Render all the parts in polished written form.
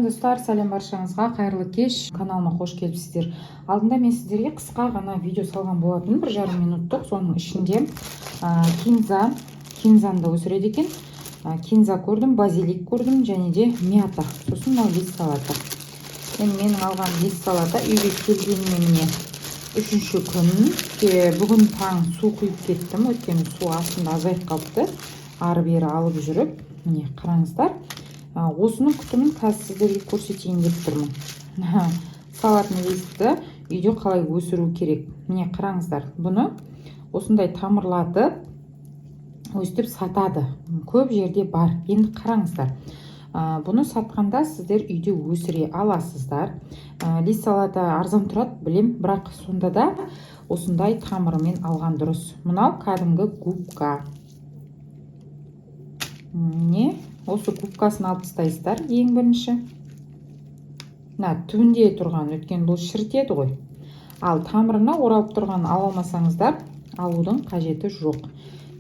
Достар, сәлем баршаңызға, қайырлы кеш, каналыма қош келіпсіздер. Алдында мен сіздерге қысқа ғана видео салған болатын, 1,5 минуттық. Соның ішінде кинзаны өсіреді екен. Кинза көрдім, базилик көрдім, және де мята. Сосын мынау лист салата. Менің алған лист салата үйге келгеніме міне 3-ші күн. Бүгін таң су құйып кеттім, өйткені су астында азайып қалыпты. Ары бері алып жүріп, міне қараңыздар. Осының күтімін қазір сіздерге көрсетейін деп тұрмын. Салатын листті үйде қалай өсіру керек. Міне қараңыздар, бұны осындай тамырлатып өстіп сатады. Көп жерде бар. Енді қараңыздар. Бұны сатқанда сіздер үйде өсіре аласыздар. Лист салата арзан тұрады, білем, бірақ сонда да осындай тамырымен алған дұрыс. Мынау кәдімгі губка. Міне осы губкасын алып тастайсыздар ең бірінші. Түбінде тұрған, өткен бұл шірітеді ғой. Ал тамырына оралып тұрған ала алмасаңыздар, алудың қажеті жоқ.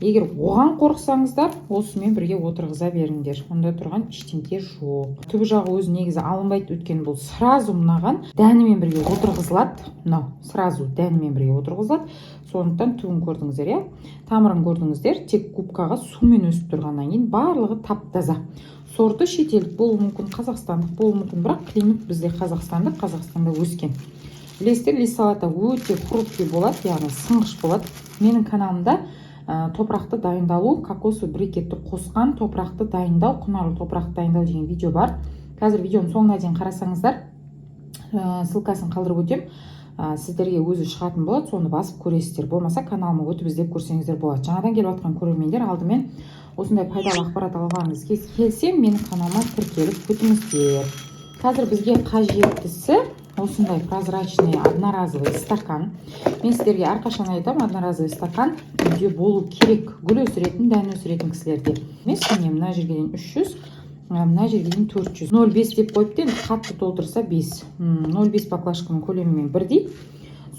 Егер оған қорықсаңыздар, осымен бірге отырғыза беріңдер. Онда тұрған ештеңе жоқ. Түбі жағы өзі негізі алынбайды, өткен бұл сразу мынаған дәнімен бірге отырғызылады. Мынау сразу дәнімен бірге отырғызылады. Сондықтан түбін көрдіңіздер, иә? Тамырын көрдіңіздер, тек губкаға сумен өсіп тұрғаннан кейін барлығы тап-таза. Сорты шетелдік болуы мүмкін, қазақстандық болуы мүмкін, бірақ климат бізде қазақстандық, Қазақстанда өскен. Білесіздер, лист салата өте хрупкий болады, яғни сынғыш болады. Менің каналымда топырақты дайындалу, кокосовый брикетті қосқан топырақты дайындау, құнарлы топырақты дайындау деген видео бар. Қазір видеоның соңына дейін қарасаңыздар, ссылкасын қалдырып өтем. Сіздерге өзі шығатын болады, соны басып көресіздер. Болмаса каналыма өтіп іздеп көрсеңіздер болады. Жаңадан келіп жатқан көрермендер, алдымен осындай пайдалы ақпарат алғаныңыз келсе, менің каналыма тіркеліп өтіңіздер. Қазір бізге қажеттісі осындай прозрачный одноразовый стакан. Мен сіздерге әрқашан айтамын, одноразовый стакан үйде болу керек. Гүл өсіретін, дән өсіретін кісілерде. Міне мына жерге дейін 300, мына жерге дейін 400. 0,5 деп қойыпты, қатты толтырса 5. 0,5 баклажканың көлемімен бірдей.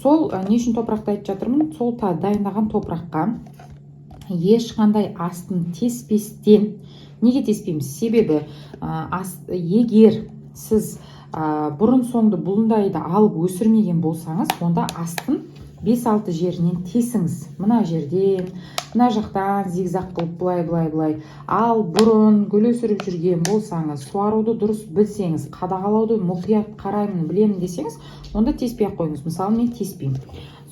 Сол не үшін топырақты айтып жатырмын? Сол дайындаған топыраққа ешқандай астын теспестен. Неге теспейміз? Себебі егер сіз бұрын соңды бұлындайды алып өсірмеген болсаңыз, онда астын 5-6 жерінен тесіңіз. Мына жерден, мына жақтан зигзаг қылып былай. Ал бұрын гүл өсіріп жүрген болсаңыз, суаруды дұрыс білсеңіз, қадағалауды мұқият қараймын, білемін десеңіз, онда теспей қойыңыз. Мысалы, мен теспеймін.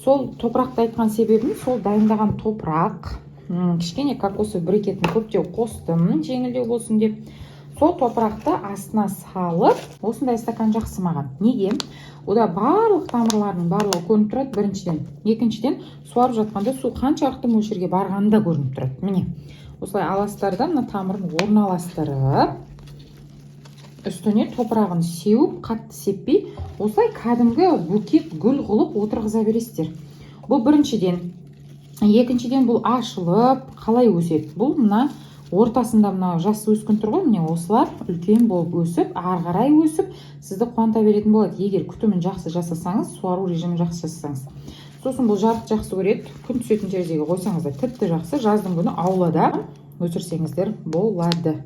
Сол топырақты айтқан себебім, сол дайындаған топырақ, кішкене кокосовый брикетін көптеу қостым, жеңілдеу болсын деп. Сол топырақты астына салып, осындай стакан жақсы маған. Неге? Ода барлық тамырларының барлығы көрініп тұрады, біріншіден. Екіншіден, суарып жатқанда су қаншалықты мөлшерге барғаны да көрініп тұрады. Міне, осылай аластардан мына тамырын орналастырып, үстіне топырағын сеуіп, қатты сеппей, осылай кәдімгі букет гүл қылып отырғыза бересіздер. Бұл біріншіден. Екіншіден, бұл ашылып, қалай өседі? Бұл мына ортасында мына жас өскен тұр ғой, міне осылар үлкен болып өсіп, ары қарай өсіп, сізді қуанта беретін болады. Егер күтімін жақсы жасасаңыз, суару режимін жақсы жасасаңыз. Сосын бұл жарық жақсы көреді. Күн түсетін терезеге қойсаңыздар тіпті жақсы. Жаздың күні аулада өсірсеңіздер болады.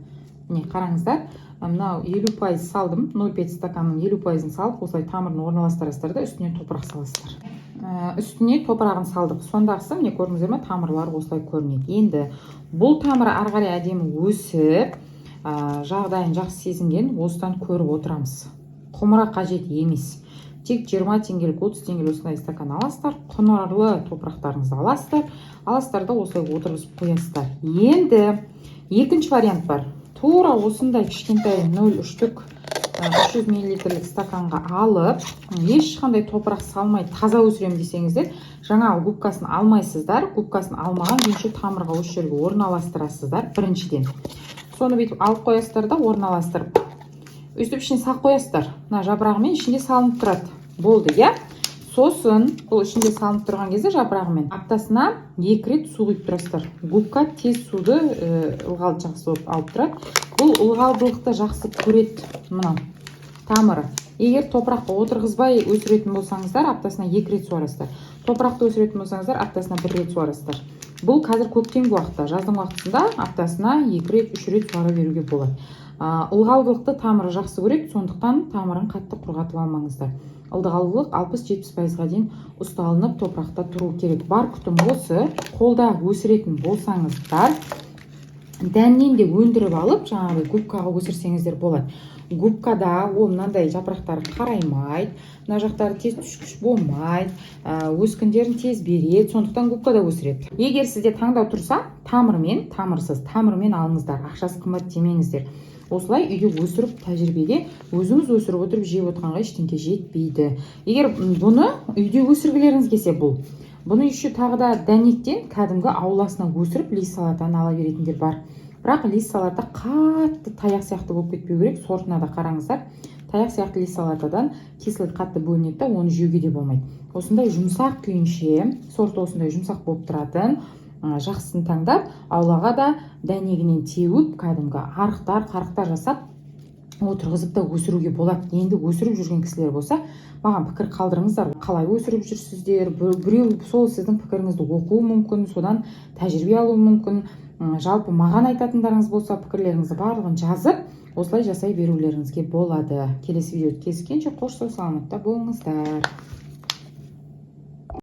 Міне қараңыздар, мынау 50% салдым. 0,5 стаканның 50%-ын салып, осылай тамырын орналастырасыздар да үстіне топырақ саласыздар. Үстіне топырағын салдық. Сондағысы, міне көрдіңіздер ме, тамырлар осылай көрінеді. Енді бұл тамыры ары қарай әдемі өсіп, жағдайын жақсы сезінген, осыдан көріп отырамыз. Құмыра қажет емес. Тек 20 теңгелік, 30 теңгелік осындай стакан аласыздар, құнарлы топырақтарыңызды аласыздар да осылай отырғызып қоясыздар. Енді екінші вариант бар. Тура осындай кішкентай 0,3-тік 300 мл стаканға алып, ешқандай топырақ салмай таза өсірем десеңіздер, жаңағы губкасын алмайсыздар. Губкасын алмаған күйінше тамырға осы жерге орналастырасыздар біріншіден. Соны бүйтіп алып қоясыздар да орналастырып. Өстіп ішіне сақ қоясыздар. Мына жапырағымен ішінде салынып тұрады. Болды, иә? Сосын бұл ішінде салынып тұрған кезде жапырағымен аптасына 2 рет су құйып тұрасыздар. Губка тез суды ылғалды жақсы алып тұрады. Бұл ылғалдылықты жақсы көреді мынау тамыры. Егер топыраққа отырғызбай өсіретін болсаңыздар, аптасына 2 рет суарасыздар. Топырақты өсіретін болсаңыздар, аптасына 1 рет суарасыздар. Бұл қазір көктемгі уақытта, жаздың уақытында аптасына 2 рет, 3 рет суара беруге болады. Ылғалдылықты тамыры жақсы көреді, сондықтан тамырын қатты құрғатып алмаңыздар. Ылғалдылық 60-70%-ға дейін ұсталынып топырақта тұру керек. Бар күтім осы. Қолда өсіретін болсаңыздар, дәннен де өндіріп алып, жаңағы губкаға өсірсеңіздер болады. Губкада ол мынандай жапырақтары қараймайды, мына жақтары тез түшкіш болмайды, өскіндерін тез береді, сондықтан губкада өсіреді. Егер сізде таңдау тұрса, тамырмен, тамырсыз, тамырмен алыңыздар, ақшасы қымбат демеңіздер. Осылай үйде өсіріп, тәжірибеде өзіңіз өсіріп отырып жеп отырғанға ештеңке жетпейді. Егер бұны үйде өсіргілеріңіз келсе, бұны еще тағы да дәнектен кәдімгі ауласына өсіріп лис салатаны ала беретіндер бар. Бірақ лис салата қатты таяқ сияқты болып кетпеу керек, сортына да қараңыздар. Таяқ сияқты лис салатадан кислот қатты бөлінеді, оны жеуге де болмайды. Осындай жұмсақ күйінше, сорты осындай жұмсақ болып тұратын, жақсысын таңдап, аулаға да дәнегінен теуіп, кәдімгі арықтар, қарықтар жасап, отырғызып та өсіруге болады. Енді өсіріп жүрген кісілер болса, маған пікір қалдырыңыздар. Қалай өсіріп жүрсіздер? Біреу сол сіздің пікіріңізді оқуы мүмкін, содан тәжірибе алуы мүмкін. Жалпы маған айтатындарыңыз болса, пікірлеріңізді барлығын жазып, осылай жасай берулеріңізге болады. Келесі видеода кездескенше қош сау саламатта болыңыздар.